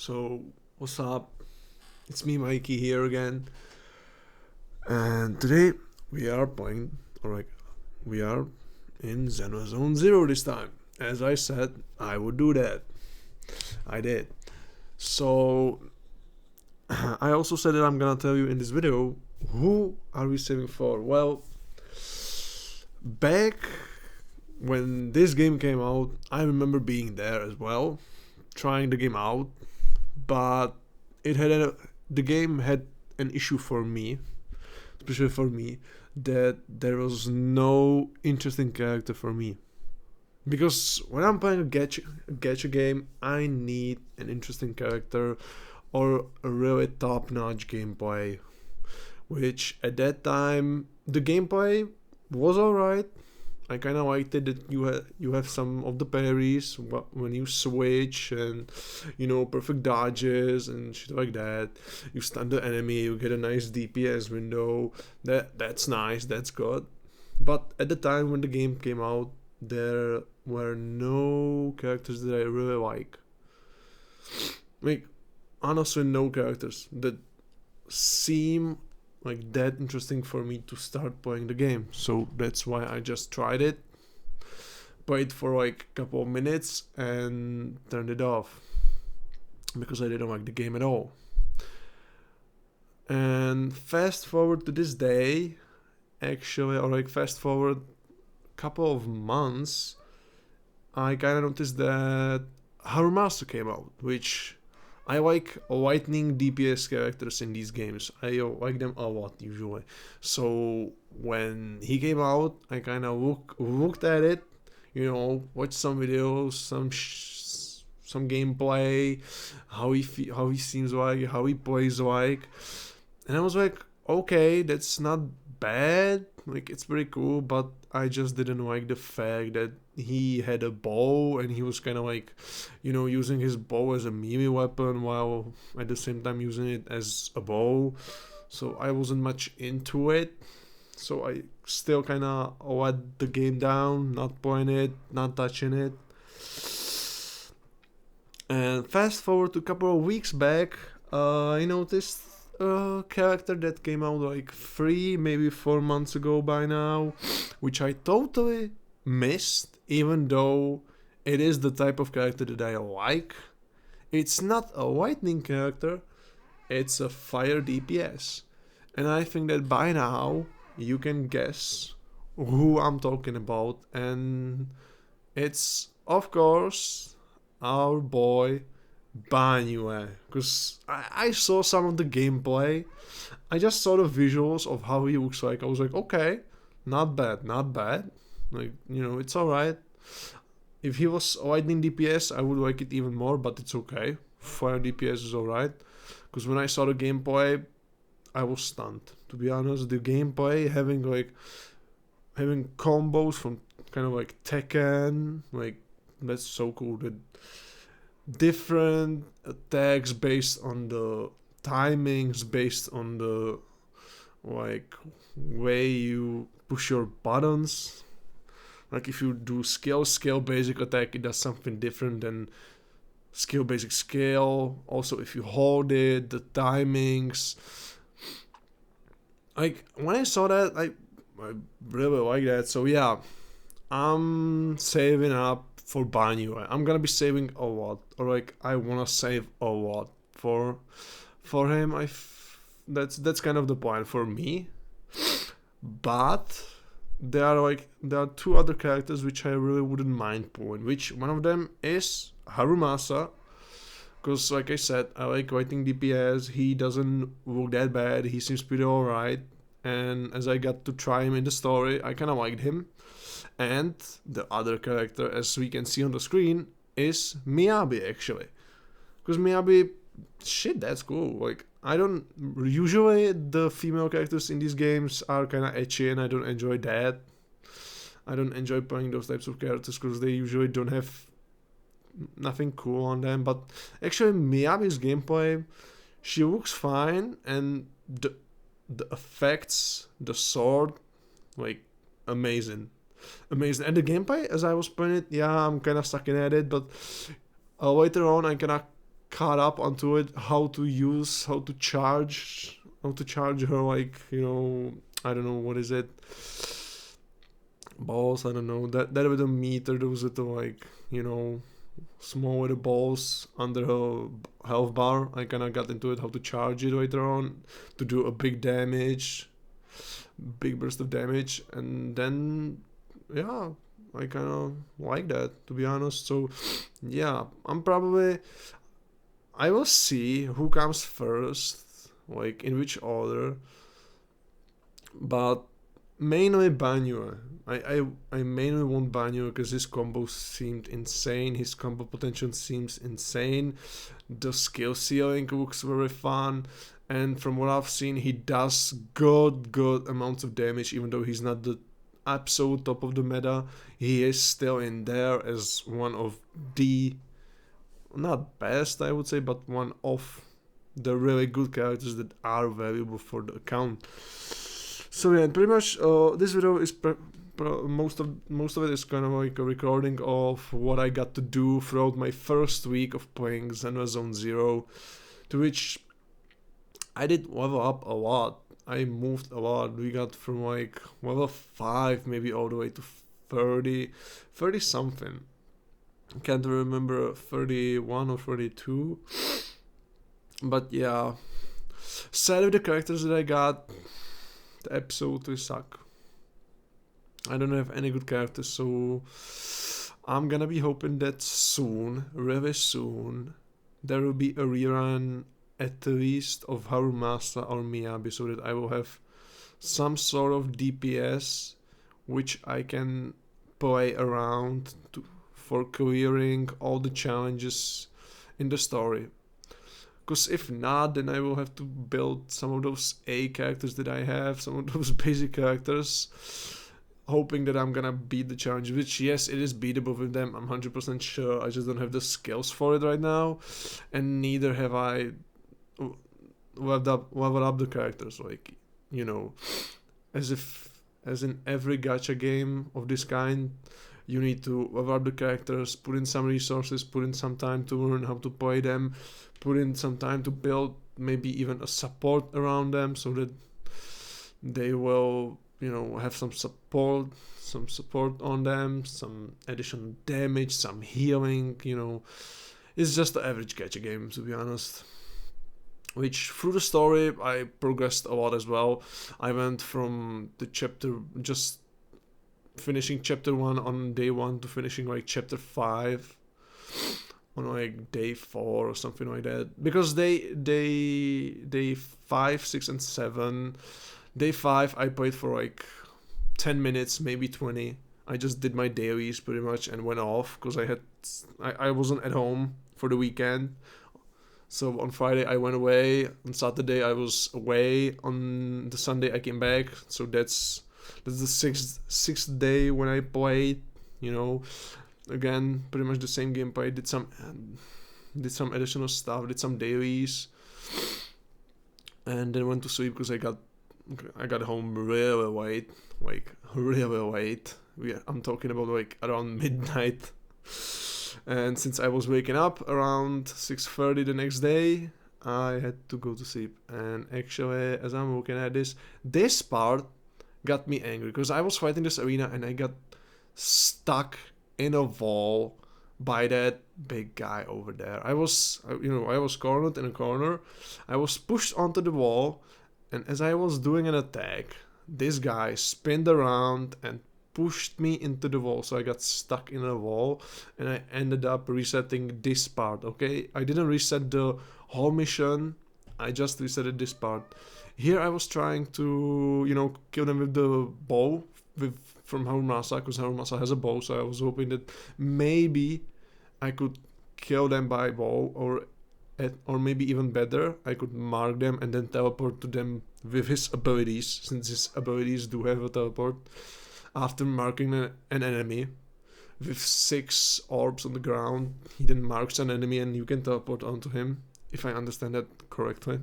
So, what's up? It's me, Mikey, here again. And today we are playing, or like, we are in Xenozone Zero this time. As I said, I would do that. I did. So, I also said that I'm gonna tell you in this video who are we saving for. Well, back when this game came out, I remember being there as well, trying the game out, but it had the game had an issue for me, especially for me, that there was no interesting character for me. Because when I'm playing a gacha game, I need an interesting character or a really top-notch gameplay. Which at that time the gameplay was alright. I kind of liked it that you have some of the parries when you switch, and perfect dodges and shit like that. You stun the enemy, you get a nice DPS window. That's nice, that's good. But at the time when the game came out, there were no characters that I really like honestly no characters that seem like that interesting for me to start playing the game. So that's why I just tried it, played for like a couple of minutes, and turned it off because I didn't like the game at all. And fast forward to this day, actually, or like fast forward a couple of months, I kind of noticed that Harumasa came out, which I like lightning DPS characters in these games. I like them a lot usually. So when he came out, I kind of looked at it, watched some videos, some gameplay, how he seems like, how he plays like, and I was like, okay, that's not bad. Like, it's pretty cool, but I just didn't like the fact that he had a bow and he was kind of like, using his bow as a melee weapon while at the same time using it as a bow. So I wasn't much into it. So I still kind of let the game down, not playing it, not touching it. And fast forward to a couple of weeks back, I noticed a character that came out like 3, maybe 4 months ago by now, which I totally missed, even though it is the type of character that I like. It's not a lightning character, it's a fire DPS. And I think that by now you can guess who I'm talking about, and it's, of course, our boy Banyue. Because I saw some of the gameplay, I just saw the visuals of how he looks like. I was like, okay, not bad, not bad. Like, it's alright. If he was lightning DPS, I would like it even more, but it's okay. Fire DPS is alright. Because when I saw the gameplay, I was stunned. To be honest, the gameplay having combos from kind of like Tekken, like, that's so cool. The different attacks based on the timings, based on the like way you push your buttons. Like, if you do skill basic attack, it does something different than skill basic skill. Also, if you hold it, the timings. Like, when I saw that, I really like that. So yeah, I'm saving up for Banyu. I'm gonna be saving a lot, or like I wanna save a lot for him. That's kind of the point for me. But there are two other characters which I really wouldn't mind pulling. Which one of them is Harumasa, because like I said, I like writing DPS. He doesn't look that bad. He seems pretty alright. And as I got to try him in the story, I kind of liked him. And the other character, as we can see on the screen, is Miyabi, actually. Because Miyabi, shit, that's cool. Like, I don't. Usually, the female characters in these games are kind of ecchi, and I don't enjoy that. I don't enjoy playing those types of characters because they usually don't have nothing cool on them. But actually, Miyabi's gameplay, she looks fine, and the effects, the sword, like, amazing. Amazing. And the gameplay, as I was playing it, yeah, I'm kind of sucking at it, but later on, I kind of caught up onto it, how to charge her, like, I don't know, what is it, balls, I don't know, that with a meter, those with the, like, small with the balls under her health bar. I kind of got into it, how to charge it later on to do a big burst of damage, and then yeah, I kind of like that, to be honest. So yeah, I will see who comes first, like in which order, but mainly Banyu. I mainly want Banyu because his combo seemed insane. His combo potential seems insane. The skill ceiling looks very fun. And from what I've seen, he does good amounts of damage, even though he's not the absolute top of the meta. He is still in there as one of the, not best, I would say, but one of the really good characters that are valuable for the account. So yeah, pretty much this video is most of it is kind of like a recording of what I got to do throughout my first week of playing Xenoblade Zone Zero, to which I did level up a lot. I moved a lot. We got from like level 5 maybe all the way to 30 something. I can't remember, 31 or 32. But yeah, sad with the characters that I got, they absolutely suck. I don't have any good characters, so I'm gonna be hoping that soon, really soon, there will be a rerun at least of Harumasa or Miyabi, so that I will have some sort of DPS which I can play around for clearing all the challenges in the story. Because if not, then I will have to build some of those A characters that I have, some of those basic characters, hoping that I'm gonna beat the challenge, which yes, it is beatable with them, I'm 100% sure. I just don't have the skills for it right now, and neither have I leveled up the characters, like, as in every gacha game of this kind, you need to level up the characters, put in some resources, put in some time to learn how to play them, put in some time to build maybe even a support around them, so that they will, have some support on them, some additional damage, some healing, It's just the average gacha game, to be honest. Which, through the story, I progressed a lot as well. I went from the chapter, just finishing chapter 1 on day 1 to finishing like chapter 5 on like day 4 or something like that. Because day 5, 6, and 7, day 5 I played for like 10 minutes, maybe 20. I just did my dailies pretty much and went off because I wasn't at home for the weekend. So on Friday I went away, on Saturday I was away, on the Sunday I came back. So that's the sixth day when I played, again, pretty much the same gameplay. Did some additional stuff, did some dailies, and then went to sleep because I got home really late, like really late. I'm talking about like around midnight. And since I was waking up around 6:30 the next day, I had to go to sleep. And actually, as I'm looking at this part got me angry because I was fighting this arena and I got stuck in a wall by that big guy over there. I was cornered in a corner. I was pushed onto the wall, and as I was doing an attack, this guy spinned around and pushed me into the wall, so I got stuck in a wall, and I ended up resetting this part. Okay, I didn't reset the whole mission, I just resetted this part. Here I was trying to, kill them with the bow from Harumasa, because Harumasa has a bow, so I was hoping that maybe I could kill them by bow, or maybe even better, I could mark them and then teleport to them with his abilities, since his abilities do have a teleport. After marking an enemy with 6 orbs on the ground, he then marks an enemy and you can teleport onto him, if I understand that correctly.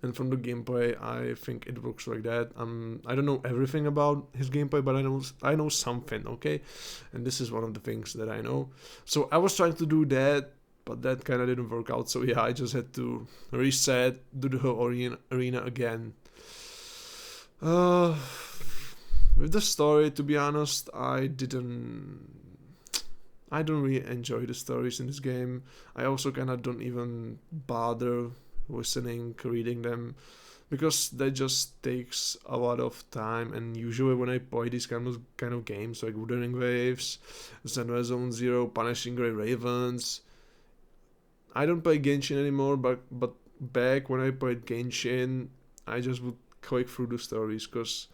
And from the gameplay, I think it works like that. I don't know everything about his gameplay, but I know something, okay? And this is one of the things that I know. So I was trying to do that, but that kind of didn't work out. So yeah, I just had to reset, do the whole arena again. With the story, to be honest, I don't really enjoy the stories in this game. I also kind of don't even bother listening, reading them, because that just takes a lot of time. And usually when I play these kind of games like Wuthering Waves, Zenwa Zone Zero, Punishing Grey Ravens, I don't play Genshin anymore. But back when I played Genshin, I just would click through the stories, because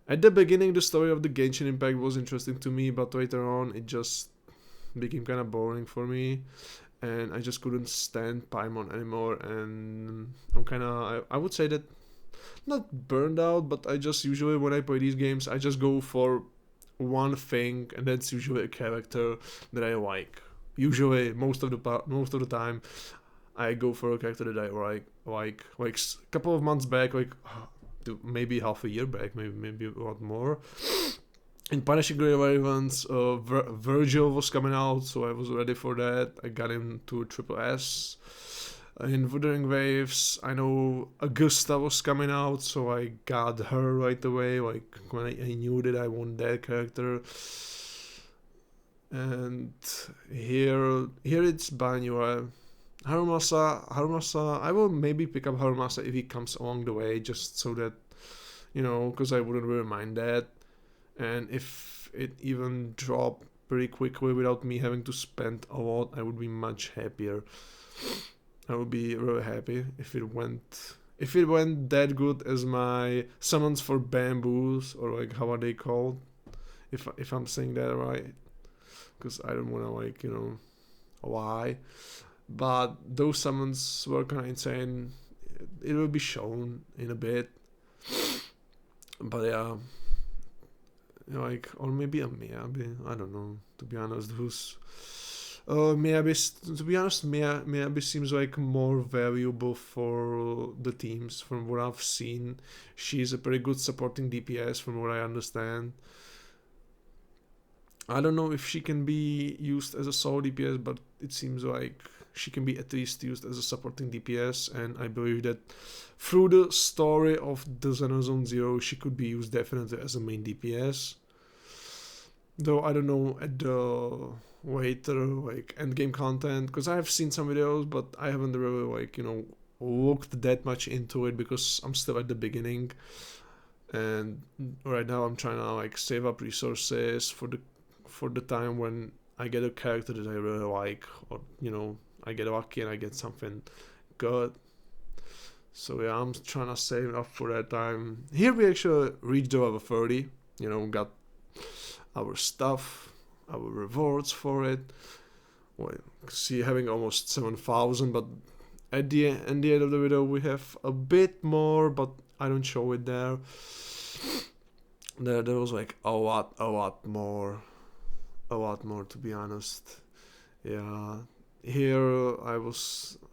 at the beginning the story of the Genshin Impact was interesting to me, but later on it just became kind of boring for me, and I just couldn't stand Paimon anymore. And I'm kind of, I would say that, not burned out, but I just usually when I play these games, I just go for one thing, and that's usually a character that I like. Usually, most of the time, I go for a character that I like. Like a couple of months back, like maybe half a year back, maybe a lot more. In Punishing Grey Ravens, Virgil was coming out, so I was ready for that. I got him to Triple S. In Wuthering Waves, I know Augusta was coming out, so I got her right away. Like when I knew that I want that character. And here it's Banyua. Harumasa, I will maybe pick up Harumasa if he comes along the way, just so that, because I wouldn't really mind that. And if it even dropped pretty quickly without me having to spend a lot, I would be much happier. I would be really happy if it went that good as my summons for bamboos, or like how are they called? If I'm saying that right, because I don't want to lie. But those summons were kind of insane. It will be shown in a bit. But yeah, or maybe a Miyabi. I don't know. To be honest, Miyabi. To be honest, Miyabi seems like more valuable for the teams from what I've seen. She's a pretty good supporting DPS from what I understand. I don't know if she can be used as a solo DPS, but it seems like she can be at least used as a supporting DPS, and I believe that through the story of the Xenozone Zero, she could be used definitely as a main DPS. Though I don't know at the later endgame content, because I've seen some videos, but I haven't really looked that much into it because I'm still at the beginning, and right now I'm trying to save up resources for the time when I get a character that I really like, or I get lucky and I get something good. So yeah, I'm trying to save up for that time. Here we actually reached the level 30. Got our stuff, our rewards for it. Well, see, having almost 7,000, but at the end of the video we have a bit more, but I don't show it there. There was a lot more, to be honest. Yeah. Here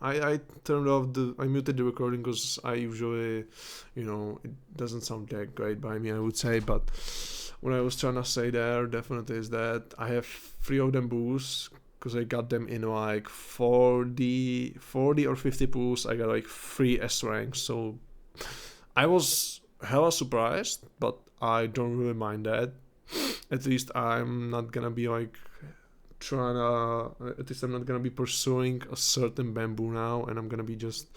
I turned off I muted the recording because I usually, it doesn't sound that great by me, I would say, but what I was trying to say there definitely is that I have 3 of them boosts, because I got them in 40 or 50 boosts. I got 3 S ranks, so I was hella surprised, but I don't really mind that. At least I'm not gonna be at least I'm not gonna be pursuing a certain bamboo now, and I'm gonna be just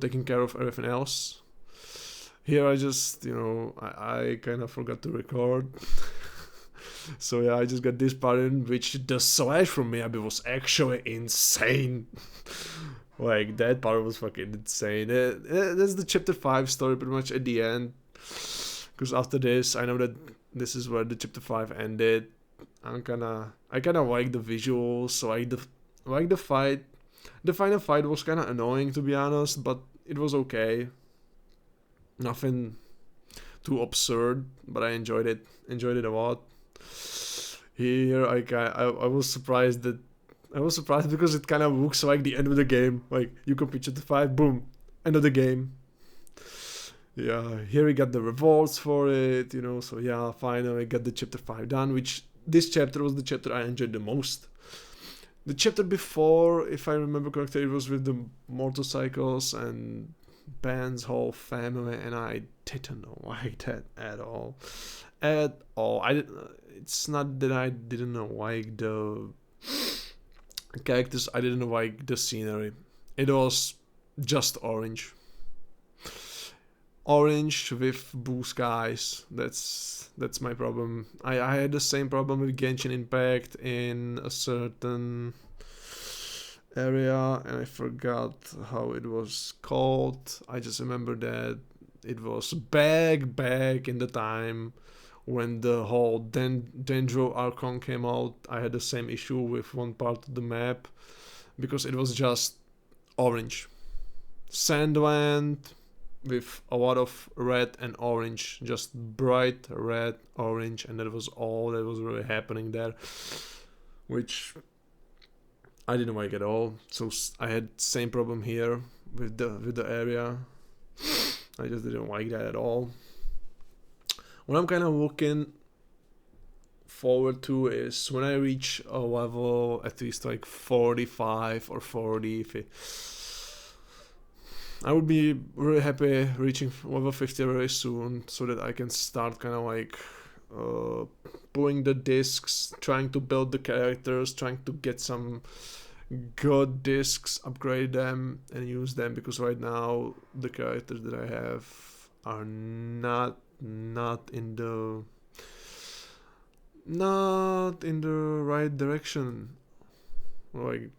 taking care of everything else. Here I just I kind of forgot to record. So yeah, I just got this part in which the slash from Miyabi was actually insane. That part was fucking insane. That's the chapter 5 story pretty much at the end, because after this I know that this is where the chapter 5 ended. I kind of like the visuals, so the fight. The final fight was kind of annoying, to be honest, but it was okay. Nothing too absurd, but I enjoyed it a lot. Here I was surprised because it kind of looks like the end of the game. You complete chapter 5, boom, end of the game. Yeah, here we got the rewards for it, so yeah, finally got the chapter 5 done, which this chapter was the chapter I enjoyed the most. The chapter before, if I remember correctly, it was with the motorcycles and Ben's whole family, and I didn't like that at all. At all. I did, it's not that I didn't like the characters, I didn't like the scenery. It was just orange. Orange with blue skies. That's my problem. I had the same problem with Genshin Impact in a certain area, and I forgot how it was called. I just remember that it was back in the time when the whole Dendro Archon came out. I had the same issue with one part of the map because it was just orange. Sandland with a lot of red and orange, just bright red, orange, and that was all that was really happening there, which I didn't like at all. So I had same problem here with the area. I just didn't like that at all. What I'm kind of looking forward to is when I reach a level at least like 45 or 40. I would be really happy reaching level 50 very soon so that I can start kind of like pulling the discs, trying to build the characters, trying to get some good discs, upgrade them and use them, because right now the characters that I have are not in the right direction. Like,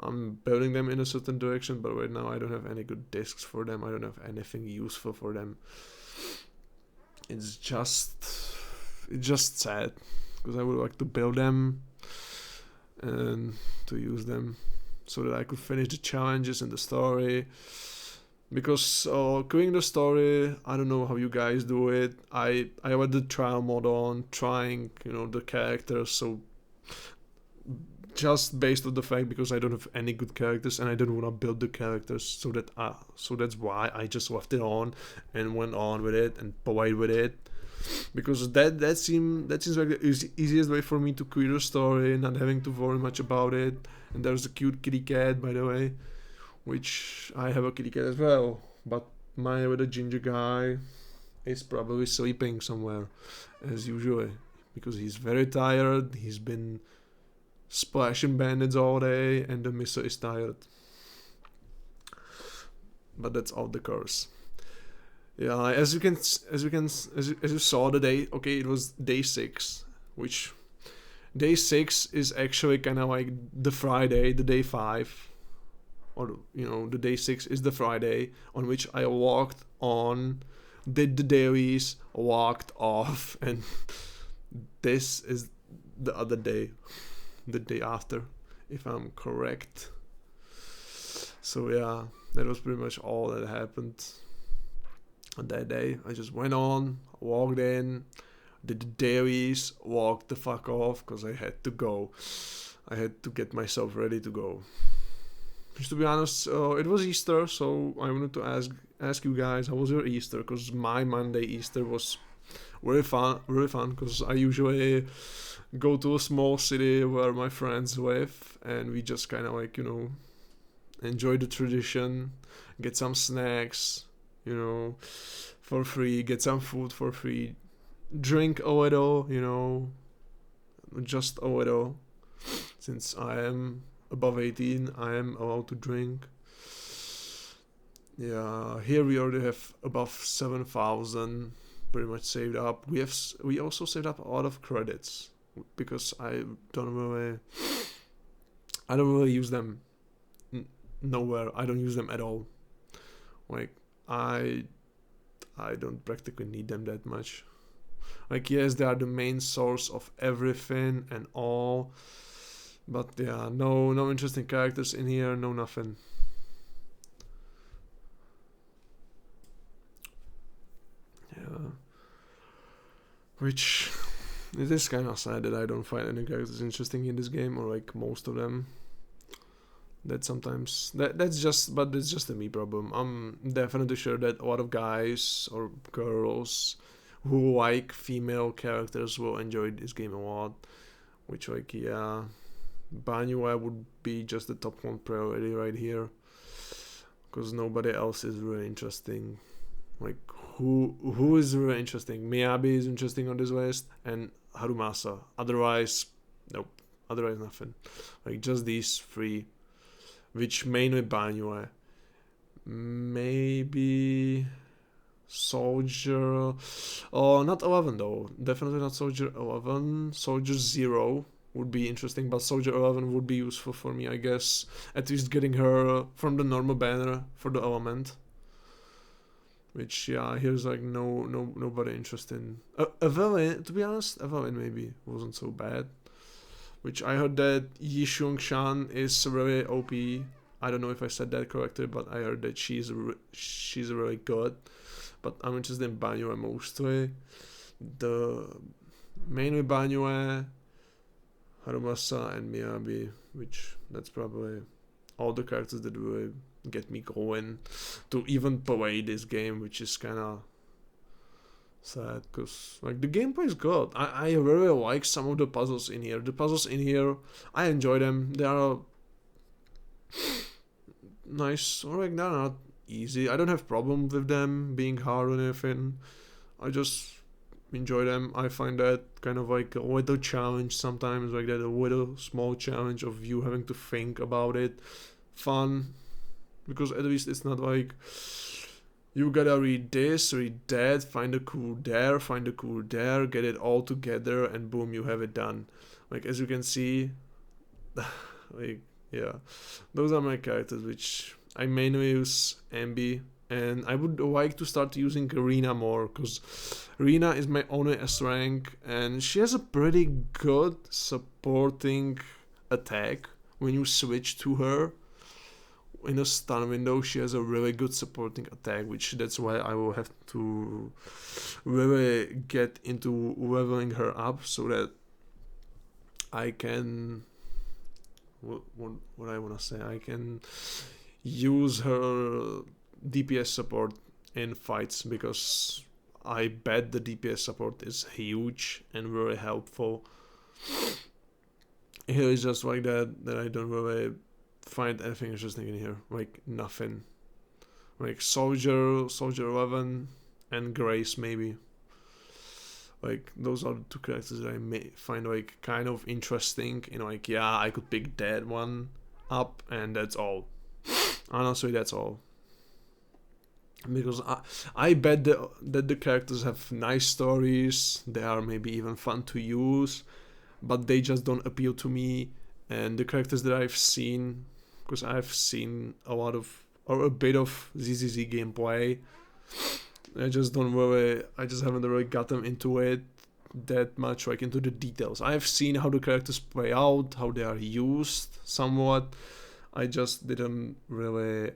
I'm building them in a certain direction, but right now I don't have any good discs for them. I don't have anything useful for them. It's just sad, because I would like to build them and to use them so that I could finish the challenges and the story. Because queuing the story, I don't know how you guys do it. I had the trial mode on, trying the characters, so just based on the fact because I don't have any good characters and I don't want to build the characters, so that's why I just left it on and went on with it and played with it, because that seems like the easiest way for me to quit a story, not having to worry much about it. And there's a cute kitty cat, by the way, which I have a kitty cat as well, but my little ginger guy is probably sleeping somewhere as usual because he's very tired. He's been splashing bandits all day, and the miso is tired. But that's all the curse. Yeah, as you saw the day. Okay, it was day 6, which day 6 is actually kind of like the Friday, the day 5, or the day 6 is the Friday on which I walked on, did the dailies, walked off, and this is the other day, the day after, if I'm correct. So yeah, that was pretty much all that happened on that day. I just went on, walked in, did the dailies, walked the fuck off because I had to go. I had to get myself ready to go. Just to be honest, it was Easter, so I wanted to ask you guys, how was your Easter? Because my Monday Easter was really fun, because I usually go to a small city where my friends live, and we just kind of like enjoy the tradition, get some snacks, for free, get some food for free, drink a little, just a little. Since I am above 18, I am allowed to drink. Yeah, here we already have above 7,000 pretty much saved up. We also saved up a lot of credits because I don't really use them nowhere. I don't use them at all. Like, I don't practically need them that much. Like, yes, they are the main source of everything and all, but yeah, no interesting characters in here, no nothing. Yeah, which it is kind of sad that I don't find any characters interesting in this game, or like most of them. That sometimes that's just a me problem. I'm definitely sure that a lot of guys or girls who like female characters will enjoy this game a lot. Which, like, yeah, Banyue would be just the top one priority right here, because nobody else is really interesting. Like, who is really interesting? Miyabi is interesting on this list, and Harumasa. Otherwise, nope. Otherwise, nothing. Like, just these three, which mainly Banyue. Maybe Soldier. Oh, not 11 though. Definitely not Soldier 11. Soldier 0 would be interesting, but Soldier 11 would be useful for me, I guess. At least getting her from the normal banner for the element. Which, yeah, here's like nobody interested in. Evelyn, to be honest, Evelyn maybe wasn't so bad. Which I heard that Yi Xiong Shan is really OP. I don't know if I said that correctly, but I heard that she's really good. But I'm interested in Banyue mostly. The mainly Banyue, Harumasa, and Miyabi, which that's probably all the characters that really get me going to even play this game, which is kind of sad because like the gameplay is good. I really like some of the puzzles in here. The puzzles in here, I enjoy them. They are nice, or like they're not easy. I don't have problem with them being hard or anything. I just enjoy them. I find that kind of like a little challenge sometimes, like that a little small challenge of you having to think about it, fun, because at least it's not like you gotta read this, read that, find a clue there, find a clue there, get it all together, and boom, you have it done. Like, as you can see, like, yeah, those are my characters, which I mainly use Ambi, and I would like to start using Rina more, because Rina is my only S rank, and she has a pretty good supporting attack when you switch to her. In a stun window, she has a really good supporting attack, which that's why I will have to really get into leveling her up so that I can what I want to say, I can use her DPS support in fights, because I bet the DPS support is huge and very helpful. Here is just like that I don't really find anything interesting in here. Like, nothing. Like Soldier 11, and Grace maybe. Like, those are the two characters that I may find like kind of interesting. You know, like, yeah, I could pick that one up, and that's all. Honestly, that's all. Because I bet that the characters have nice stories. They are maybe even fun to use, but they just don't appeal to me. And the characters that I've seen, because I've seen a lot of, or a bit of ZZZ gameplay, I just haven't really gotten into it that much, like into the details. I've seen how the characters play out, how they are used somewhat. I just didn't really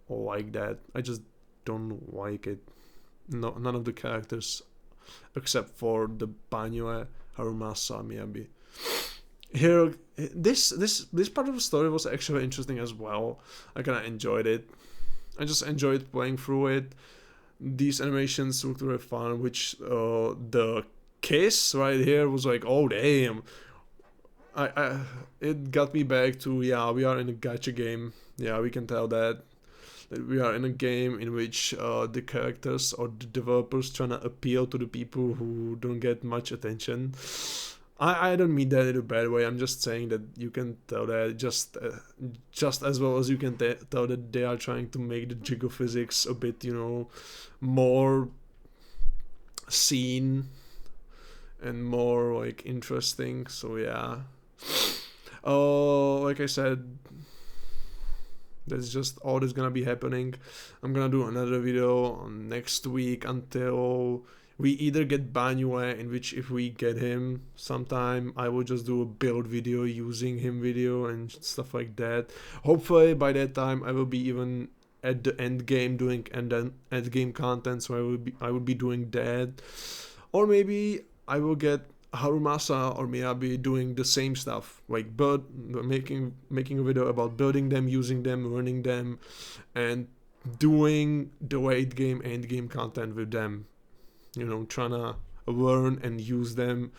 like that. I just don't like it. No, none of the characters, except for the Banyue, Harumasa, Miyabi. Here, this part of the story was actually interesting as well. I kind of enjoyed it. I just enjoyed playing through it. These animations looked very fun, which the kiss right here was like, oh damn. It got me back to, yeah, we are in a gacha game. Yeah, we can tell that we are in a game in which the characters or the developers trying to appeal to the people who don't get much attention. I don't mean that in a bad way. I'm just saying that you can tell that just as well as you can tell that they are trying to make the jiggle physics a bit, more seen and more like interesting. So yeah. Like I said, that's just all that's gonna be happening. I'm gonna do another video on next week until we either get Banyue, in which if we get him sometime, I will just do a build video using him video and stuff like that. Hopefully by that time I will be even at the end game doing end game content, so I will be doing that. Or maybe I will get Harumasa or Miyabi doing the same stuff, like making a video about building them, using them, learning them, and doing the late game, end game content with them. Trying to learn and use them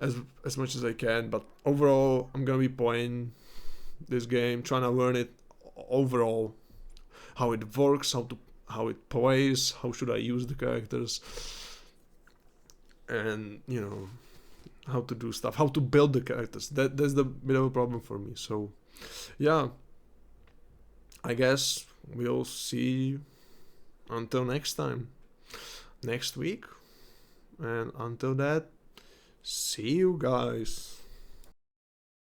as much as I can. But overall, I'm gonna be playing this game, trying to learn it overall, how it works, how it plays, how should I use the characters, and how to do stuff, how to build the characters. That's the bit of a problem for me. So yeah, I guess we'll see until next time, next week, and until that, see you guys.